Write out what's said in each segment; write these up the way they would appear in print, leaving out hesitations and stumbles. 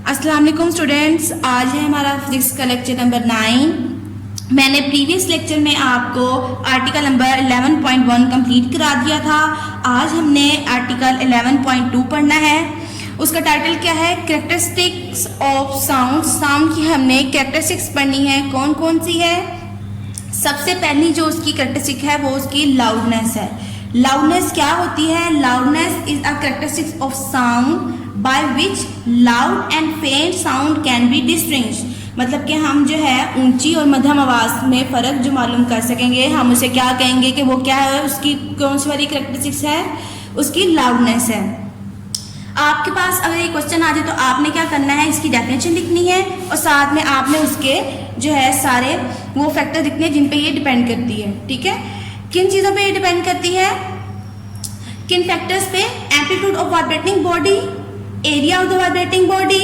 अस्सलाम वालेकुम स्टूडेंट्स, आज है हमारा फिजिक्स का लेक्चर नंबर 9। मैंने प्रीवियस लेक्चर में आपको आर्टिकल नंबर 11.1 कंप्लीट करा दिया था। आज हमने आर्टिकल 11.2 पढ़ना है। उसका टाइटल क्या है? Characteristics of sound. साउंड की हमने कैरेक्टरिस्टिक्स पढ़नी है। कौन कौन सी है? सबसे पहली जो उसकी कैरेक्टरिस्टिक है वो उसकी लाउडनेस है। लाउडनेस क्या होती है? Loudness is a characteristics of sound by which loud and फेंट साउंड कैन बी डिस्टिंग्विश्ड। मतलब कि हम जो है ऊंची और मध्यम आवाज में फ़र्क जो मालूम कर सकेंगे, हम उसे क्या कहेंगे कि वो क्या है, उसकी कौन सी वाली कैरेक्टरिस्टिक्स है? उसकी लाउडनेस है। आपके पास अगर ये क्वेश्चन आ जाए तो आपने क्या करना है, इसकी डेफिनेशन लिखनी है और साथ में आपने उसके जो है सारे वो फैक्टर लिखने हैं जिन पे ये डिपेंड करती है। ठीक है, किन चीज़ों पे ये डिपेंड करती है, किन फैक्टर्स पे? Amplitude of vibrating body, area of the vibrating body,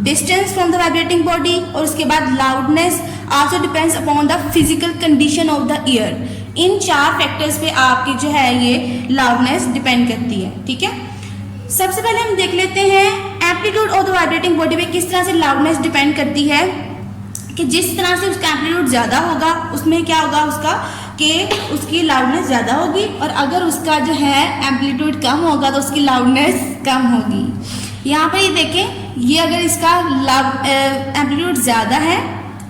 distance from the vibrating body, और उसके बाद loudness also depends upon the physical condition of the ear. इन चार फैक्टर्स पे आपकी जो है ये लाउडनेस डिपेंड करती है। ठीक है, सबसे पहले हम देख लेते हैं amplitude of the vibrating body पे किस तरह से लाउडनेस डिपेंड करती है। कि जिस तरह से उसका एम्पलीट्यूड ज़्यादा होगा उसमें क्या होगा उसका कि उसकी लाउडनेस ज़्यादा होगी, और अगर उसका जो है एम्पलीट्यूड कम होगा तो उसकी लाउडनेस कम होगी। यहाँ पर ये देखें, ये अगर इसका एम्पलीट्यूड ज़्यादा है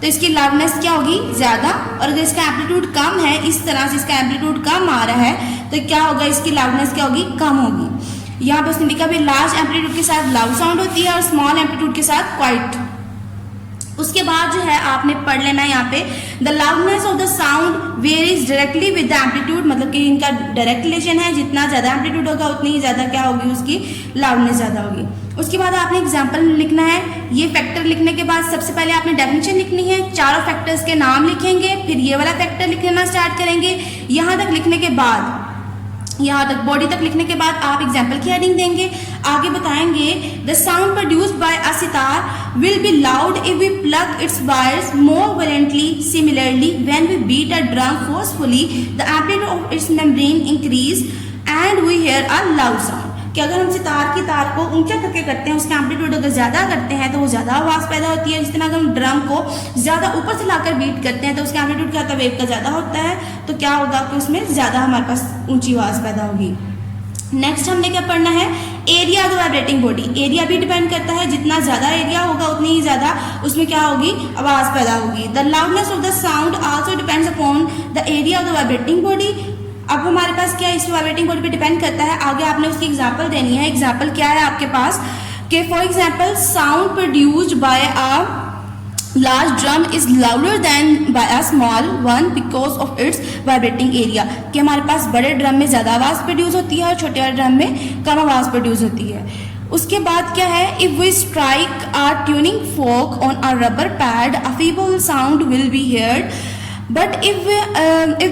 तो इसकी लाउडनेस क्या होगी? ज़्यादा, और अगर इसका एम्पलीट्यूड कम है, इस तरह से इसका एम्पलीट्यूड कम आ रहा है तो क्या होगा? इसकी लाउडनेस क्या होगी? कम होगी। यहाँ पर उसने लिखा भी लार्ज एम्पलीट्यूड के साथ लाउड साउंड होती है और स्मॉल एम्पलीट्यूड के साथ क्वाइट। उसके बाद जो है आपने पढ़ लेना है यहाँ पे the loudness of the sound varies directly with the amplitude. मतलब कि इनका डायरेक्ट रिलेशन है, जितना ज़्यादा एम्पलीट्यूड होगा उतनी ही ज़्यादा क्या होगी? उसकी लाउडनेस ज़्यादा होगी। उसके बाद आपने एग्जाम्पल लिखना है। ये फैक्टर लिखने के बाद सबसे पहले आपने डेफिनेशन लिखनी है, चारों फैक्टर्स के नाम लिखेंगे, फिर ये वाला फैक्टर लिखना स्टार्ट करेंगे। यहाँ तक लिखने के बाद, यहाँ तक बॉडी तक लिखने के बाद आप एग्जाम्पल की हेडिंग देंगे। आगे बताएंगे the sound produced by a sitar will be loud if we pluck its wires more violently. Similarly when we beat a drum forcefully the amplitude of its membrane increase and we hear a loud sound. कि अगर हम सितार की तार को ऊंचा करके करते हैं, उसका एम्पलीट्यूड अगर ज़्यादा करते हैं तो वो ज़्यादा आवाज़ पैदा होती है। जिस तरह अगर हम ड्रम को ज़्यादा ऊपर से लाकर बीट करते हैं तो उसका एम्पलीट्यूड क्या होता है? वेव का ज़्यादा होता है, तो क्या होगा कि उसमें ज़्यादा हमारे पास ऊंची आवाज़ पैदा होगी। नेक्स्ट हमने क्या पढ़ना है? Area of the vibrating body. Area भी डिपेंड करता है, जितना ज़्यादा एरिया होगा उतनी ही ज़्यादा उसमें क्या होगी? आवाज़ पैदा होगी। The loudness of the sound also depends upon the area of the vibrating body. अब हमारे पास क्या इस वाइब्रेटिंग बॉडी पे डिपेंड करता है। आगे आपने उसकी एग्जांपल देनी है। एग्जांपल क्या है आपके पास कि for example sound produced by a large drum is louder than by a small one because of its vibrating area. कि हमारे पास बड़े ड्रम में ज़्यादा आवाज़ प्रोड्यूस होती है और छोटे ड्रम में कम आवाज़ प्रोड्यूस होती है। उसके बाद क्या है? If we strike a tuning fork on a rubber pad a feeble sound will be heard, but if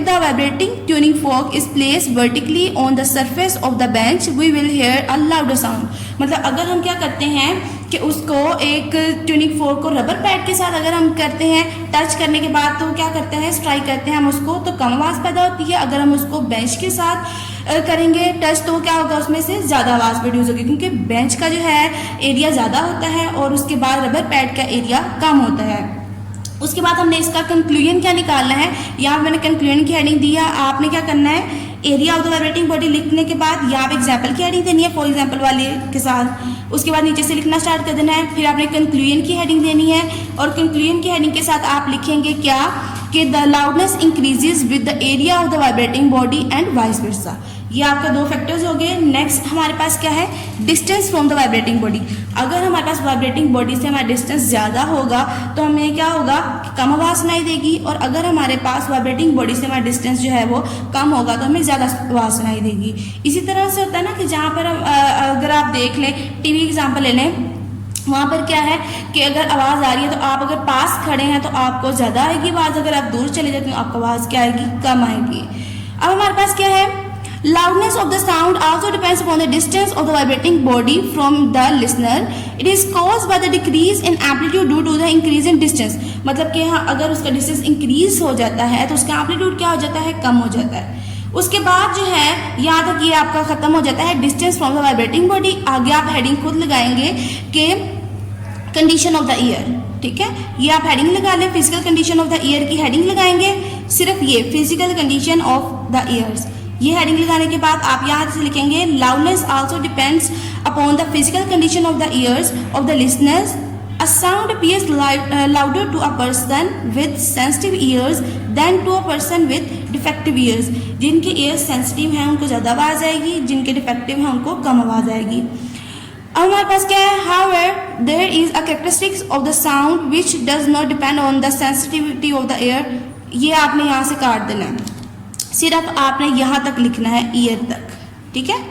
the vibrating tuning fork is placed vertically on the surface of the bench we will hear a louder sound। मतलब अगर हम क्या करते हैं कि उसको एक tuning fork को रबर पैड के साथ अगर हम करते हैं, टच करने के बाद तो क्या करते हैं? स्ट्राइक करते हैं हम उसको, तो कम आवाज़ पैदा होती है। अगर हम उसको बेंच के साथ करेंगे टच तो क्या होगा? उसमें से ज़्यादा आवाज़ प्रोड्यूस होगी, क्योंकि बेंच का जो है एरिया ज़्यादा होता है और उसके बाद रबर पैड का एरिया कम होता है। उसके बाद हमने इसका कंक्लूजन क्या निकालना है। यहाँ मैंने कंक्लूजन की हेडिंग दी है। आपने क्या करना है? Area of the vibrating body लिखने के बाद यहाँ पे एग्जाम्पल की हेडिंग देनी है, फॉर एग्जाम्पल वाले के साथ। उसके बाद नीचे से लिखना स्टार्ट कर देना है। फिर आपने कंक्लूजन की हेडिंग देनी है, और कंक्लूजन की हेडिंग के साथ आप लिखेंगे क्या कि the loudness increases with the area of the vibrating body and vice versa. ये आपका दो फैक्टर्स हो गए। नेक्स्ट हमारे पास क्या है? Distance from the vibrating body. अगर हमारे पास वाइब्रेटिंग बॉडी से हमारा डिस्टेंस ज़्यादा होगा तो हमें क्या होगा? कम आवाज़ सुनाई देगी, और अगर हमारे पास वाइब्रेटिंग बॉडी से हमारा डिस्टेंस जो है वो कम होगा तो हमें ज़्यादा आवाज़ सुनाई देगी। इसी तरह से होता है ना कि जहाँ पर अगर आप देख लें, टीवी एग्जाम्पल ले लें, वहाँ पर क्या है कि अगर आवाज़ आ रही है तो आप अगर पास खड़े हैं तो आपको ज़्यादा आएगी आवाज़, अगर आप दूर चले जाते हैं तो आपको आवाज़ क्या आएगी? कम आएगी। अब हमारे पास क्या है? Loudness of the sound also depends upon the distance of the vibrating body from the listener. It is caused by the decrease in amplitude due to the increase in distance। मतलब कि हाँ, अगर उसका डिस्टेंस इंक्रीज हो जाता है तो उसका एम्पलीट्यूड क्या हो जाता है? कम हो जाता है। उसके बाद जो है यहाँ तक ये आपका खत्म हो जाता है distance from the vibrating body. आगे आप हेडिंग खुद लगाएंगे कि कंडीशन ऑफ द ईयर, ठीक है, ये आप हेडिंग लगा लें, physical condition of the year की हेडिंग लगाएंगे, सिर्फ ये physical condition of the years, ये हेडिंग लगाने के बाद आप यहाँ से लिखेंगे loudness also depends upon the physical condition of the years of the listeners. A sound appears louder to a person with sensitive ears than to a person with defective ears. जिनके ears sensitive हैं उनको ज़्यादा आवाज़ आएगी, जिनके defective हैं उनको कम आवाज़ आएगी. अब हमारे पास क्या है? However, there is a characteristics of the sound which does not depend on the sensitivity of the ear. ये आपने यहाँ से काट देना है, सिर्फ आपने यहाँ तक लिखना है, ईयर तक, ठीक है.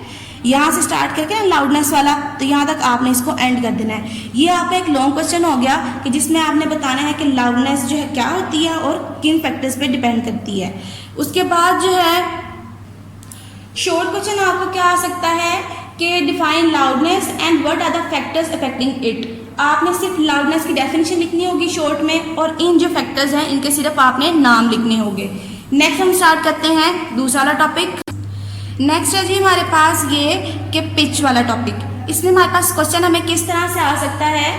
यहाँ से स्टार्ट करके लाउडनेस वाला, तो यहाँ तक आपने इसको एंड कर देना है. ये आपका एक लॉन्ग क्वेश्चन हो गया कि जिसमें आपने बताना है कि लाउडनेस जो है क्या होती है और किन फैक्टर्स पे डिपेंड करती है. उसके बाद जो है शॉर्ट क्वेश्चन आपको क्या आ सकता है कि define loudness and what are the factors affecting it. आपने सिर्फ लाउडनेस की डेफिनेशन लिखनी होगी शॉर्ट में, और इन जो फैक्टर्स हैं इनके सिर्फ आपने नाम लिखने होंगे. नेक्स्ट हम स्टार्ट करते हैं दूसरा वाला टॉपिक. नेक्स्ट है जी हमारे पास ये कि पिच वाला टॉपिक. इसमें हमारे पास क्वेश्चन हमें किस तरह से आ सकता है?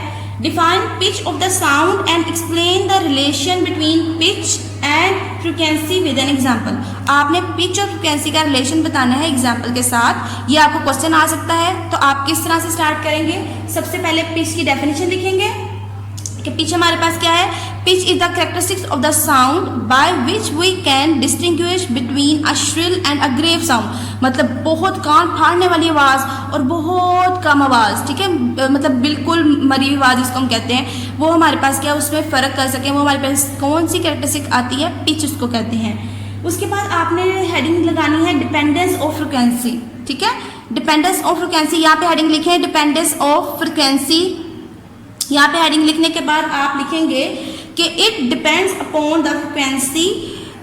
Define pitch of the sound and explain the relation between pitch and frequency with an example. आपने पिच और फ्रीक्वेंसी का रिलेशन बताना है एग्जाम्पल के साथ. ये आपको क्वेश्चन आ सकता है, तो आप किस तरह से स्टार्ट करेंगे? सबसे पहले पिच की डेफिनेशन लिखेंगे कि पिच हमारे पास क्या है? Pitch is the characteristics of the sound by which we can distinguish between a shrill and a grave sound. मतलब बहुत कान फाड़ने वाली आवाज़ और बहुत कम आवाज़, ठीक है, मतलब बिल्कुल मरी हुई आवाज़ जिसको हम कहते हैं, वो हमारे पास क्या है उसमें फ़र्क कर सकें, वो हमारे पास कौन सी कैरेक्टरिस्टिक आती है? पिच उसको कहते हैं. उसके बाद आपने हेडिंग लगानी है डिपेंडेंस ऑफ फ्रिक्वेंसी, ठीक है, डिपेंडेंस ऑफ फ्रिक्वेंसी. यहाँ पे हेडिंग लिखें डिपेंडेंस ऑफ फ्रिक्वेंसी. यहाँ पे हेडिंग लिखने के बाद आप लिखेंगे कि it depends upon the frequency.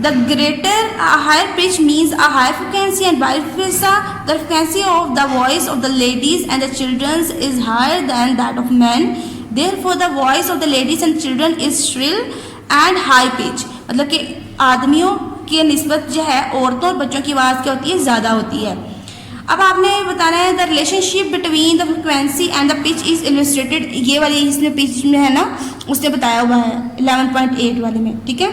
The greater a higher pitch means a higher frequency and vice versa. The frequency of the voice of the ladies and the children is higher than that of men. Therefore, the voice of the ladies and children is shrill and high pitch. मतलब कि आदमियों की निस्बत जो है औरतों और बच्चों की आवाज़ क्या होती है? ज़्यादा होती है. अब आपने बताना है the relationship between the frequency and the pitch is illustrated. ये वाली इसमें पिच में है ना, उसने बताया हुआ है 11.8 वाले में, ठीक है.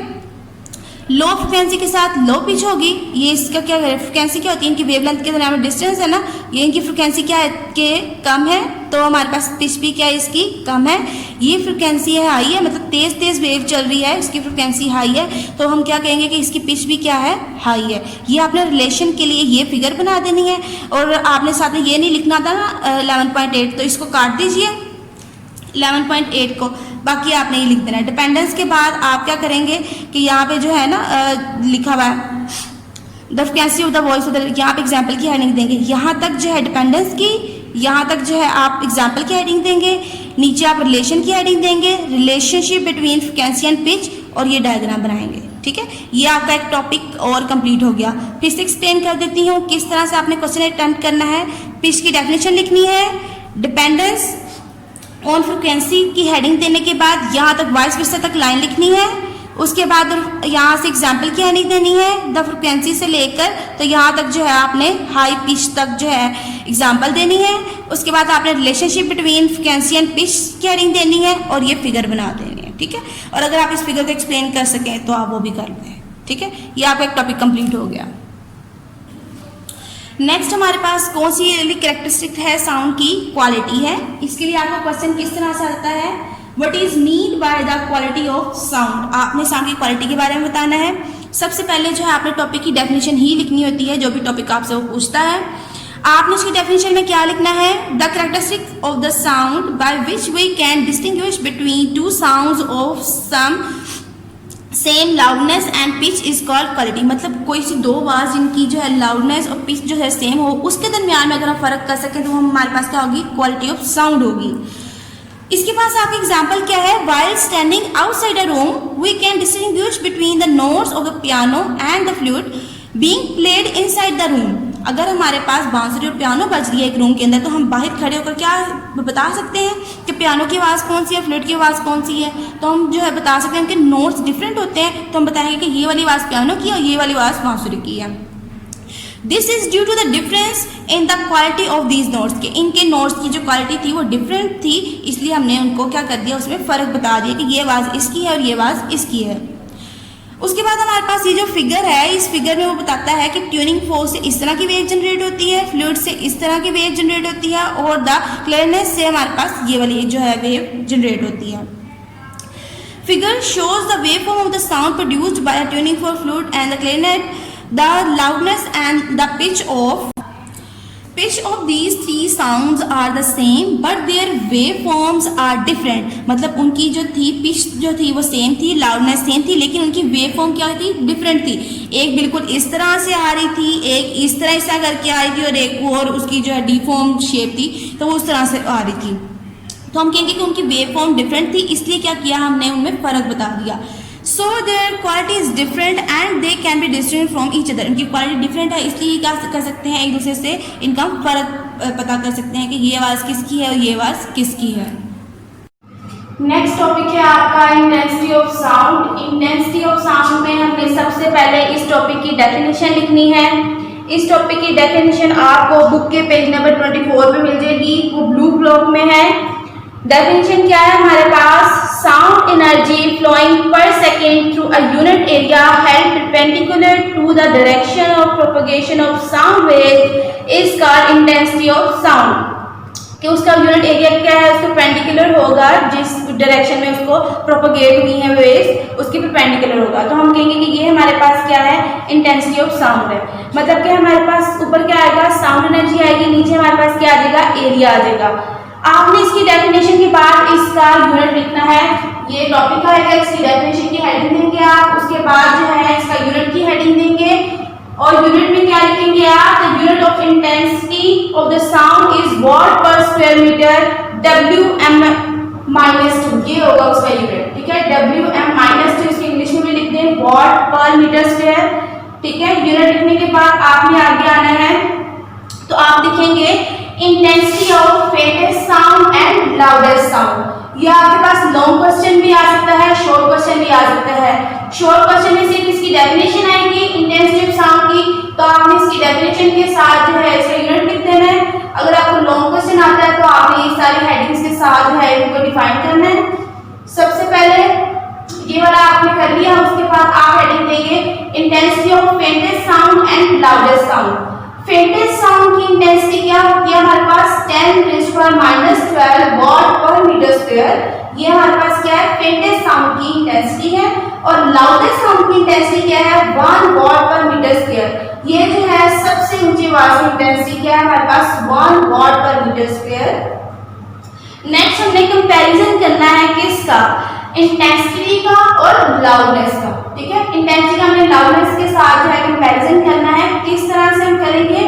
लो फ्रिक्वेंसी के साथ लो पिच होगी. ये इसका क्या है? फ्रिक्वेंसी क्या होती है? इनकी वेवलेंथ के दरमियान डिस्टेंस है ना, ये इनकी फ्रिक्वेंसी क्या है कि कम है, तो हमारे पास पिच भी क्या है इसकी? कम है. ये फ्रिक्वेंसी है हाई है, मतलब तेज़ तेज़ वेव चल रही है, इसकी फ्रिक्वेंसी हाई है, तो हम क्या कहेंगे कि इसकी पिच भी क्या है? हाई है. ये आपने रिलेशन के लिए ये फिगर बना देनी है, और आपने साथ में ये नहीं लिखना था ना 11.8, तो इसको काट दीजिए 11.8 को, बाकी आपने ये लिख देना है. डिपेंडेंस के बाद आप क्या करेंगे कि यहाँ पे जो है ना लिखा हुआ है the frequency of the voice of the, यहाँ पे एग्जाम्पल की हेडिंग देंगे. यहाँ तक जो है डिपेंडेंस की, यहाँ तक जो है आप एग्जाम्पल की हेडिंग देंगे, नीचे आप रिलेशन की हेडिंग देंगे, relationship between frequency and pitch, और ये डायग्राम बनाएंगे, ठीक है. ये आपका एक टॉपिक और कंप्लीट हो गया. फिर से एक्सप्लेन कर देती हूँ किस तरह से आपने क्वेश्चन अटेम्प्ट करना है. पिच की डेफिनेशन लिखनी है, डिपेंडेंस ऑन फ्रिक्वेंसी की हेडिंग देने के बाद यहाँ तक वाइस वर्सा तक लाइन लिखनी है. उसके बाद यहाँ से एग्जाम्पल की हेडिंग देनी है द फ्रिक्वेंसी से लेकर, तो यहाँ तक जो है आपने हाई पिच तक जो है एग्जाम्पल देनी है. उसके बाद आपने relationship between frequency and pitch की हेडिंग देनी है, और ये फिगर बना देनी है, ठीक है. और अगर आप इस फिगर को एक्सप्लेन कर सकें तो आप वो भी कर लें, ठीक है. ये आपका एक टॉपिक कंप्लीट हो गया. नेक्स्ट हमारे पास कौन सी कैरेक्टरिस्टिक है? साउंड की क्वालिटी है. इसके लिए आपका क्वेश्चन किस तरह से आता है? What is mean by the quality of sound. आपने साउंड की क्वालिटी के बारे में बताना है. सबसे पहले जो है आपने टॉपिक की डेफिनेशन ही लिखनी होती है, जो भी टॉपिक आपसे वो पूछता है. आपने उसकी डेफिनेशन में क्या लिखना है? The characteristic of the sound by which we can distinguish between two sounds of some same loudness and pitch is called quality. मतलब कोई सी दो आवाज़ जिनकी जो है लाउडनेस और पिच जो है सेम हो, उसके दरमियान में अगर हम फ़र्क कर सकें तो हमारे पास क्या होगी? क्वालिटी ऑफ साउंड होगी. इसके पास आपका एग्जाम्पल क्या है? While standing outside a room we can distinguish between the notes of the piano and the flute being played inside the room. अगर हमारे पास बांसुरी और पियानो बज रही है एक रूम के अंदर, तो हम बाहर खड़े होकर क्या बता सकते हैं कि पियानो की आवाज़ कौन सी है, फ्लूट की आवाज़ कौन सी है. तो हम जो है बता सकते हैं कि नोट्स डिफरेंट होते हैं, तो हम बताएंगे कि ये वाली आवाज़ पियानो की है और ये वाली आवाज़ बांसुरी की है. This is due to the difference in the quality of these notes के इनके नोट्स की जो क्वालिटी थी वो डिफरेंट थी, इसलिए हमने उनको क्या कर दिया, उसमें फ़र्क बता दिया कि ये आवाज़ इसकी है और ये आवाज़ इसकी है। उसके बाद हमारे पास ये जो फिगर है, इस फिगर में वो बताता है कि ट्यूनिंग फोर्स से इस तरह की वेव जनरेट होती है, फ्लूइड से इस तरह की वेव जनरेट होती है और द क्लियरनेस से हमारे पास ये वाली जो है वेव जनरेट होती है। Figure shows the waveform of the sound produced by the tuning for fluid and the clearness, the loudness and the pitch of these three sounds are the same but their waveforms are different। मतलब उनकी जो थी pitch जो थी वो same थी, loudness same थी, लेकिन उनकी वेवफॉर्म क्या थी, डिफरेंट थी। एक बिल्कुल इस तरह से आ रही थी, एक इस तरह करके आ रही थी और एक और उसकी जो है डीफॉर्म शेप थी, तो वो उस तरह से आ रही थी। तो हम कहेंगे कि उनकी वेवफॉर्म डिफरेंट थी, इसलिए क्या किया हमने, उनमें फ़र्क बता दिया। So there quality is different and they can be distinguished from each other. इनकी क्वालिटी डिफरेंट है, इसलिए क्या कर सकते हैं, एक दूसरे से इनका फ़र्क पता कर सकते हैं कि ये आवाज़ किसकी है और ये आवाज़ किसकी है। नेक्स्ट टॉपिक है आपका intensity of sound. Intensity of sound में हमने सबसे पहले इस टॉपिक की डेफिनेशन लिखनी है। इस टॉपिक की डेफिनेशन आपको बुक के पेज नंबर 24 पे मिल जाएगी, वो ब्लू ब्लॉक में है। डेफिनेशन क्या है हमारे पास, sound energy flowing per second through a unit area held perpendicular to the direction of propagation of sound wave is called intensity of sound. कि उसका यूनिट एरिया क्या है, उसके परपेंडिकुलर होगा, जिस डायरेक्शन में उसको प्रोपगेट हुई है वेव्स उसके परपेंडिकुलर होगा। तो हम कहेंगे कि ये हमारे पास क्या है, इंटेंसिटी ऑफ साउंड है। मतलब कि हमारे पास ऊपर क्या आएगा, साउंड एनर्जी आएगी, नीचे हमारे पास क्या आ जाएगा, एरिया आ जाएगा। आपने इसकी डेफिनेशन के बाद इसका यूनिट लिखना है। ये टॉपिक आएगा, इसकी डेफिनेशन की हेडिंग देंगे आप, उसके बाद जो है इसका यूनिट की हेडिंग देंगे और यूनिट में क्या लिखेंगे आप, the unit of intensity of the sound is what पर स्क्वायर मीटर WM-2, ये होगा उसका यूनिट। ठीक है, WM-2 इसकी इंग्लिश में भी लिख दें, वॉट पर मीटर स्क्वायर। ठीक है, यूनिट लिखने के बाद आपने आगे आना है, तो आप लिखेंगे intensity of faintest sound and loudest sound. ये आपके पास लॉन्ग क्वेश्चन भी आ सकता है, शॉर्ट क्वेश्चन भी आ सकता है। शॉर्ट क्वेश्चन में सिर्फ इसकी डेफिनेशन आएगी इंटेंसिटी ऑफ साउंड की, तो आपने इसकी डेफिनेशन के साथ जो है इसका यूनिट लिख देना है। अगर आपको लॉन्ग क्वेश्चन आता है तो आपने ये सारी हेडिंग्स के साथ जो है इनको डिफाइन करना है। सबसे पहले ये वाला आपने कर लिया, उसके बाद आप हेडिंग देंगे intensity of faintest sound and loudest sound. Faintest sound की इंटेंसिटी क्या होती है हमारे पास, 10⁻⁻12 वॉट पर मीटर स्क्वायर। ये हमारे पास क्या है, फेटेस्ट साउंड की इंटेंसिटी है। और लाउडेस्ट साउंड की इंटेंसिटी क्या है, 1 वॉट पर मीटर स्क्वायर। ये जो है सबसे ऊंची आवाज की इंटेंसिटी क्या है हमारे पास, 1 what per metre square. Next हमने कंपैरिजन करना है किसका, इंटेंसिटी का और लाउडनेस का। ठीक है, इंटेंसिटी का हमने लाउडनेस के साथ जो है कंपैरिजन करना है। किस तरह से हम करेंगे,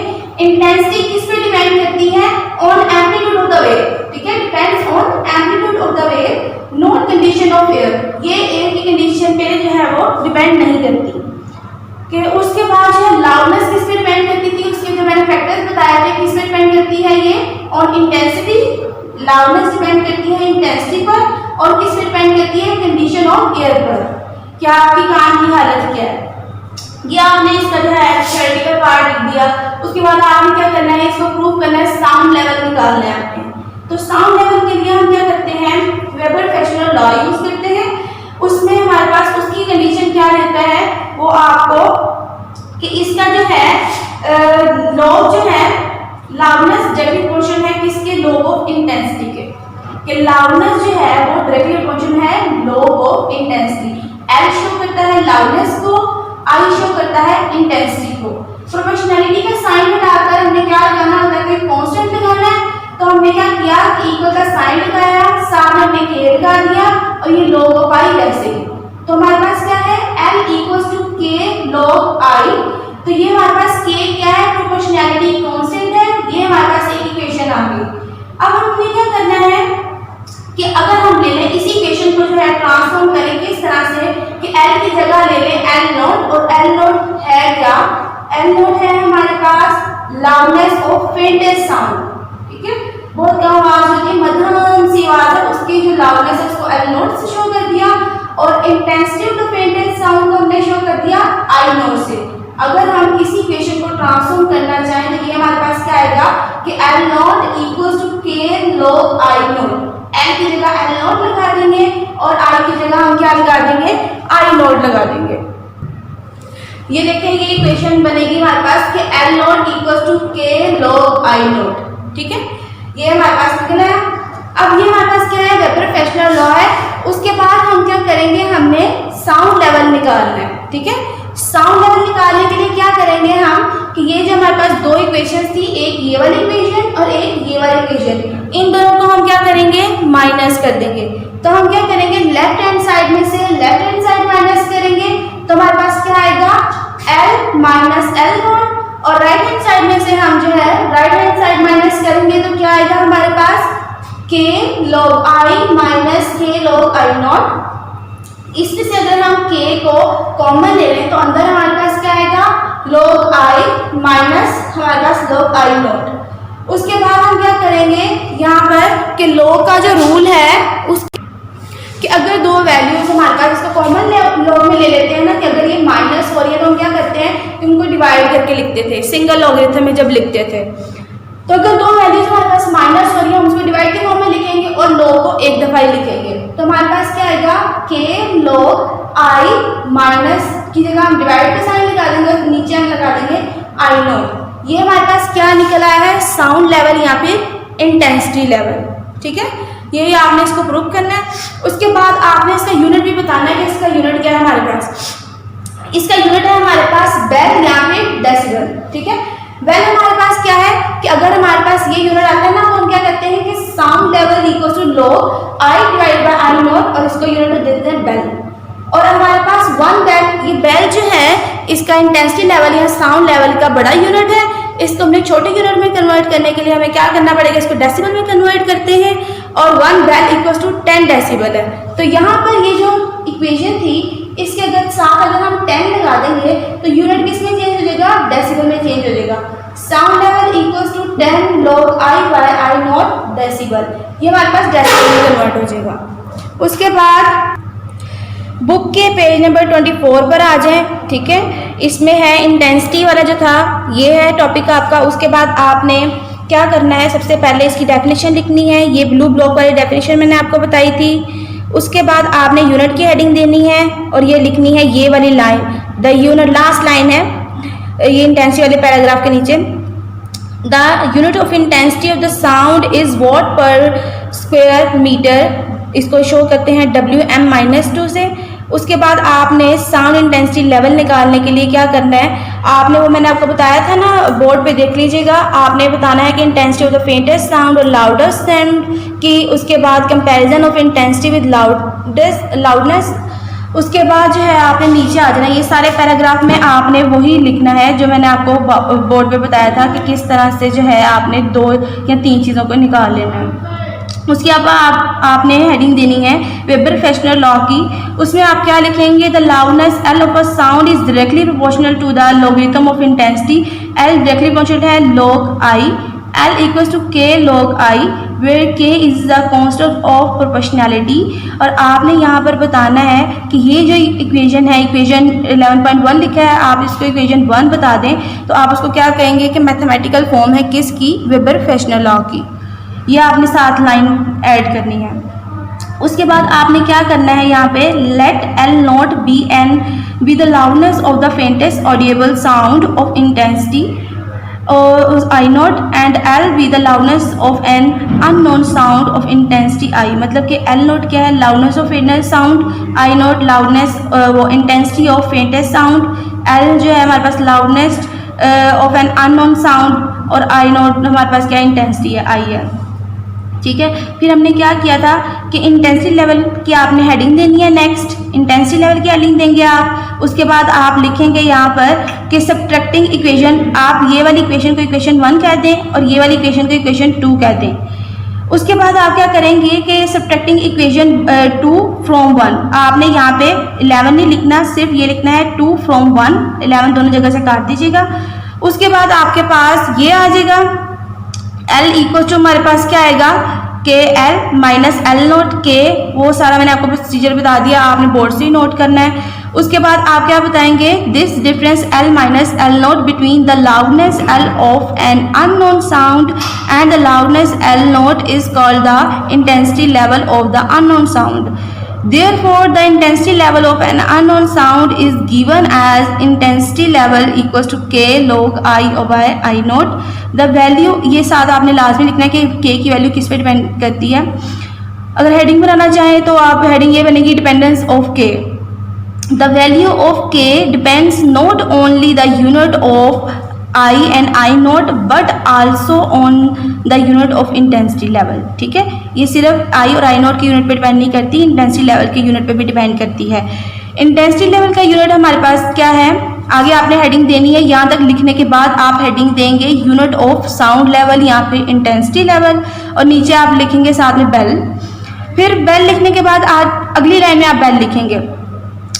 इंटेंसिटी किस पे डिपेंड करती है, on amplitude of the wave. ठीक है, depends on amplitude of the wave, not condition of air. ये एयर की कंडीशन पे जो है वो डिपेंड नहीं करती। कि उसके बाद जो है लाउडनेस किस पे डिपेंड करती थी, उसके जो मैंने फैक्टर्स बताए थे, किस पे डिपेंड करती है, ये ऑन इंटेंसिटी। लाउडनेस डिपेंड करती है इंटेंसिटी पर और किस पे डिपेंड करती है, कंडीशन ऑफ एयर पर, क्या आपकी कान की हालत क्या है। ये आपने इसका जो है थ्योरेटिकल पार्ट लिख दिया। उसके बाद आपने क्या करना है, इसको प्रूव करना है, साउंड लेवल निकालना है आपने। तो साउंड लेवल के लिए हम क्या करते हैं, वेबर फ्रेक्शनल लॉ यूज करते हैं। उसमें हमारे पास उसकी कंडीशन क्या रहता है, वो आपको कि इसका जो है लॉग जो है लाउडनेस डायरेक्टली प्रोपोर्शनल है किसके, लॉग ऑफ इंटेंसिटी के। कि लाउडनेस जो है वो डायरेक्टली प्रोपोर्शनल है log of intensity. L show करता है लाउडनेस को, आई शो करता है इंटेंसिटी को। प्रोपोर्शनैलिटी का साइन लगाकर हमने क्या लगाना होता है, कोई कांस्टेंट लगाना है, तो हमने क्या किया कि इक्वल का साइन लगाया, साथ में हमने के लगा दिया और ये log ऑफ आई ऐसे ही। तो हमारे पास क्या है, L इक्वल्स टू के log आई। तो ये हमारे पास k क्या है, प्रोपोर्शनैलिटी कांस्टेंट है। ये हमारे पास एक इक्वेशन आ गई। अब हमें क्या करना है कि अगर हम ले लें इसी इक्वेशन को जो है ट्रांसफॉर्म करेंगे इस तरह से कि L की जगह ले लें L नोट, और L नोट है क्या, L नोट है हमारे पास लाउडनेस ऑफ फेंटेस्ट साउंड। ठीक है, बहुत कम आवाज होती है, मध्यम सी आवाज है, उसकी जो लाउडनेस है उसको L नोट से शो कर दिया, और intensity of the faintest sound को हमने शो कर दिया I नोट से। अगर हम इसी इक्वेशन को ट्रांसफॉर्म करना चाहें तो ये हमारे पास क्या आएगा कि L naught equals to K log I naught. L की जगह L नॉट लगा देंगे और I की जगह हम क्या लगा देंगे, I नॉट लगा देंगे। ये देखें, ये इक्वेशन बनेगी हमारे पास कि L naught equals to K log I naught. ठीक है, ये हमारे पास निकला है। अब ये हमारे पास क्या है, वेबर फ्रेशनर लॉ है। उसके बाद हम क्या करेंगे, हमने साउंड लेवल निकालना है। ठीक है, साउंड लेवल निकालने के लिए क्या करेंगे हम कि ये जो हमारे पास दो इक्वेशन थी, एक ये वाली इक्वेशन और एक ये वाली इक्वेशन, इन दोनों को हम क्या करेंगे, माइनस कर देंगे। तो हम क्या करेंगे, लेफ्ट हैंड साइड में से लेफ्ट हैंड साइड माइनस करेंगे तो हमारे पास क्या आएगा, L माइनस L नॉट, और राइट हैंड साइड में से हम जो है राइट हैंड साइड माइनस करेंगे तो क्या आएगा हमारे पास K log I minus K log I not. इसमें से अगर हम K को कॉमन ले लें तो अंदर हमारे पास क्या आएगा, log I माइनस हमारे पास log I नॉट। उसके बाद हम क्या करेंगे यहाँ पर कि log का जो रूल है उस कि अगर दो वैल्यूज हमारे पास इसको कॉमन लॉग में ले लेते हैं ना, कि अगर ये माइनस हो रही है तो हम क्या करते हैं, इनको डिवाइड करके लिखते थे सिंगल लॉगरिथम में जब लिखते थे। तो अगर दो वैल्यूज हमारे पास माइनस हो रही है हम उसको डिवाइड के फॉर्म में लिखेंगे और log को एक दफा ही लिखेंगे। तो हमारे पास क्या आएगा, K log I माइनस की जगह हम डिवाइड का साइन लगा देंगे और नीचे हम लगा देंगे I नॉट। ये हमारे पास क्या निकल आया है, साउंड लेवल या फिर इंटेंसिटी लेवल। ठीक है, यही आपने इसको प्रूव करना है। उसके बाद आपने इसका यूनिट भी बताना है कि इसका यूनिट क्या है हमारे पास। इसका यूनिट है हमारे पास बेल या फिर डेसिबल। ठीक है, बेल हमारे पास क्या है कि अगर हमारे पास ये यूनिट आता है ना तो हम क्या करते हैं कि sound level equal to log I divide by I naught, और इसको यूनिट देते हैं बेल। और हमारे पास वन बेल, ये बेल जो है इसका इंटेंसिटी लेवल या साउंड लेवल का बड़ा यूनिट है। इसको हमने छोटे यूनिट में कन्वर्ट करने के लिए हमें क्या करना पड़ेगा, इसको डेसिबल में कन्वर्ट करते हैं और one bel equal to 10 decibel है। तो यहाँ पर ये जो इक्वेशन थी इसके साथ अगर हम 10 लगा देंगे तो यूनिट किस में चेंज हो जाएगा, डेसिबल में चेंज हो जाएगा। Sound level equals to 10 log I by I naught decibel, ये हमारे पास डेसिबल में कन्वर्ट हो जाएगा। उसके बाद बुक के पेज नंबर 24 पर आ जाएं। ठीक है, इसमें है इंटेंसिटी वाला जो था, ये है टॉपिक आपका। उसके बाद आपने क्या करना है, सबसे पहले इसकी डेफिनेशन लिखनी है। ये ब्लू ब्लॉक वाली डेफिनेशन मैंने आपको बताई थी। उसके बाद आपने यूनिट की हेडिंग देनी है और ये लिखनी है ये वाली line, the unit, last line है ये इंटेंसिटी वाले पैराग्राफ के नीचे। The unit of intensity of the sound is what पर स्क्वायर मीटर, इसको शो करते हैं WM-2 से। उसके बाद आपने साउंड इंटेंसिटी लेवल निकालने के लिए क्या करना है, आपने वो मैंने आपको बताया था ना, बोर्ड पे देख लीजिएगा। आपने बताना है कि intensity of the faintest sound और लाउडेस्ट साउंड की। उसके बाद comparison of intensity with loudness. उसके बाद जो है आपने नीचे आ जाना, ये सारे पैराग्राफ में आपने वही लिखना है जो मैंने आपको बोर्ड पे बताया था कि किस तरह से जो है आपने 2 या 3 चीज़ों को निकाल लेना है। उसके बाद आपने हेडिंग देनी है वेबर फ्रेशनर लॉ की। उसमें आप क्या लिखेंगे, the loudness L of a sound is directly proportional to the logarithm of intensity. L directly proportional है log I। L equals to K log I where K is the constant of proportionality. और आपने यहाँ पर बताना है कि ये जो इक्वेशन है, इक्वेशन 11.1 लिखा है, आप इसको इक्वेशन 1 बता दें तो आप उसको क्या कहेंगे कि मैथमेटिकल फॉर्म है किसकी, वेबर फ्रेशनर लॉ की। ये आपने 7 लाइन ऐड करनी है। उसके बाद आपने क्या करना है, यहाँ पे let L naught be an be the loudness of the faintest audible sound of intensity I naught and L be the loudness of an unknown sound of intensity I। मतलब कि L नॉट क्या है, loudness of faintest sound, I naught loudness वो intensity of faintest sound, L जो है हमारे पास loudness of an unknown sound और I नॉट हमारे पास क्या इंटेंसिटी है, I है। ठीक है, फिर हमने क्या किया था कि इंटेंसिटी लेवल की आपने हेडिंग देनी है। नेक्स्ट इंटेंसिटी लेवल की हेडिंग देंगे आप। उसके बाद आप लिखेंगे यहाँ पर कि सब्ट्रैक्टिंग इक्वेशन, आप ये वाली इक्वेशन को इक्वेशन 1 कह दें और ये वाली इक्वेशन को इक्वेशन 2 कह दें। उसके बाद आप क्या करेंगे कि सब्ट्रैक्टिंग इक्वेशन 2 फ्रॉम 1, आपने यहाँ पे 11 नहीं लिखना, सिर्फ ये लिखना है 2 फ्रॉम 1, 11 दोनों जगह से काट दीजिएगा। उसके बाद आपके पास ये आ जाएगा L इक्वल टू हमारे पास क्या आएगा के L माइनस L नोट के, वो सारा मैंने आपको प्रोसीजर बता दिया, आपने बोर्ड से ही नोट करना है। उसके बाद आप क्या बताएंगे, this difference L minus L note between the loudness L of an unknown sound and the loudness L note is called the intensity level of the unknown sound. Therefore, the intensity level of an unknown sound is given as intensity level equals to k log I by I naught. The value, ये साथ आपने लाजमी लिखना है कि k की value किस पे डिपेंड करती है. अगर हेडिंग बनाना चाहें तो आप हेडिंग ये बनेगी dependence of k. The value of k depends not only the unit of I and I naught but also on the unit of intensity level. ठीक है, ये सिर्फ I और I naught की यूनिट पे डिपेंड नहीं करती, इंटेंसिटी लेवल के यूनिट पे भी डिपेंड करती है. इंटेंसिटी लेवल का यूनिट हमारे पास क्या है, आगे आपने हेडिंग देनी है, यहाँ तक लिखने के बाद आप हेडिंग देंगे यूनिट ऑफ साउंड लेवल, यहाँ पे इंटेंसिटी लेवल, और नीचे आप लिखेंगे साथ में बेल. फिर बेल लिखने के बाद आप अगली लाइन में आप बेल लिखेंगे.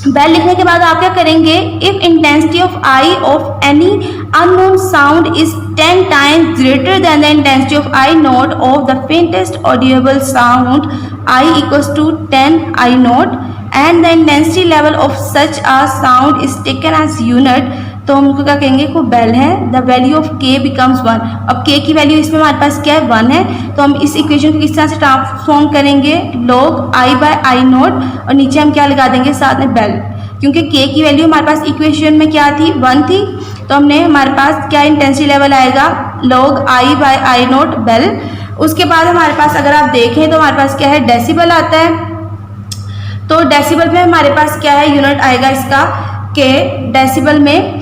बेल लिखने के बाद आप क्या करेंगे, if intensity of I of any unknown sound is 10 times greater than the intensity of I naught of the faintest audible sound I equals to 10 I naught and the intensity level of such a sound is taken as unit, तो हम उनको क्या कहेंगे, को bel है. The value of k becomes 1. अब k की value इसमें हमारे पास क्या है, 1 है, तो हम इस इक्वेशन को किस तरह से ट्रांसफॉर्म करेंगे, log I by I note, और नीचे हम क्या लगा देंगे साथ में बेल, क्योंकि k की वैल्यू हमारे पास इक्वेशन में क्या थी, 1 थी, तो हमने हमारे पास क्या इंटेंसिटी लेवल आएगा, log I by I naught bel. उसके बाद हमारे पास अगर आप देखें तो हमारे पास क्या है, डेसिबल आता है. तो डेसिबल में हमारे पास क्या है, यूनिट आएगा इसका k. डेसिबल में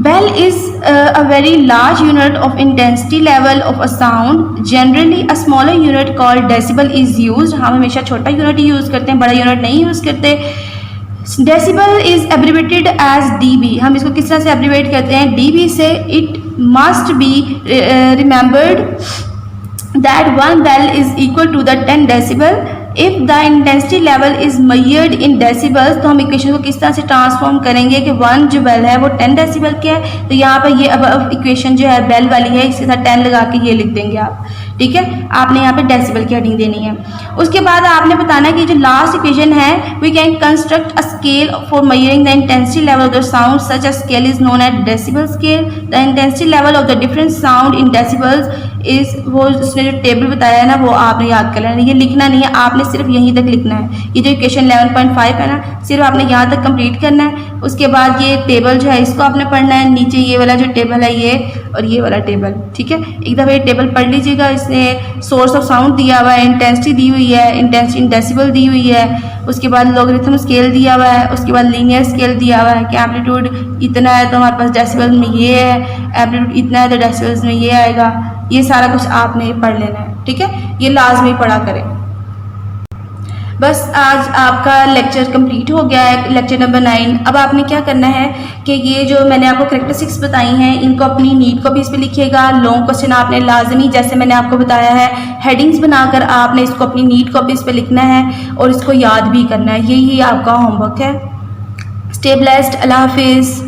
bel is a very large unit of intensity level of a sound. Generally a smaller unit called decibel is used. हम हमेशा छोटा यूनिट ही यूज़ करते हैं, बड़ा यूनिट नहीं यूज़ करते. Decibel is abbreviated as dB. हम इसको किस तरह से एब्रीवेट करते हैं, dB से. It must be remembered that 1 bell is equal to the 10 decibel. If the intensity level is measured in decibels, तो हम इक्वेशन को किस तरह से ट्रांसफॉर्म करेंगे कि 1 जो बेल है वो 10 डेसिबल के है, तो यहाँ पर ये अब इक्वेशन जो है बेल वाली है, इसके साथ 10 लगा के ये लिख देंगे आप. ठीक है, आपने यहाँ पे डेसिबल की हेडिंग देनी है. उसके बाद आपने बताना है कि जो लास्ट इक्वेशन है, we can construct a scale for measuring the intensity level of the sound. Such a scale is known as decibel scale. The intensity level of the different sound in decibels is, वो उसने जो table बताया है ना, वो आपने याद कर लेना. ये लिखना नहीं है, आपने सिर्फ यहीं तक लिखना है. ये जो इक्वेशन 11.5 है ना, सिर्फ आपने यहाँ तक कंप्लीट करना है. उसके बाद ये टेबल जो है इसको आपने पढ़ना है, नीचे ये वाला जो टेबल है ये, और ये वाला टेबल. ठीक है, एक दफ़ा ये टेबल पढ़ लीजिएगा. इसने सोर्स ऑफ साउंड दिया हुआ है, इंटेंसिटी दी हुई है, इंटेंसिटी इन डेसिबल दी हुई है, उसके बाद लॉगरिथम स्केल दिया हुआ है, उसके बाद लीनियर स्केल दिया हुआ है कि एम्पलीट्यूड इतना है तो हमारे पास डेसिबल में ये है, एम्पलीट्यूड इतना है तो डेसिबल्स में ये आएगा. ये सारा कुछ आपने पढ़ लेना है. ठीक है, ये लाजमी पढ़ा करें. बस आज आपका लेक्चर कंप्लीट हो गया है, लेक्चर नंबर 9. अब आपने क्या करना है कि ये जो मैंने आपको करैक्टरिस्टिक्स बताई हैं, इनको अपनी नीट कॉपीज़ पे लिखिएगा. लॉन्ग क्वेश्चन आपने लाजमी, जैसे मैंने आपको बताया है, हेडिंग्स बनाकर आपने इसको अपनी नीट कॉपीज़ पे लिखना है और इसको याद भी करना है. यही आपका होमवर्क है. Stay blessed. अल्लाह हाफिज़.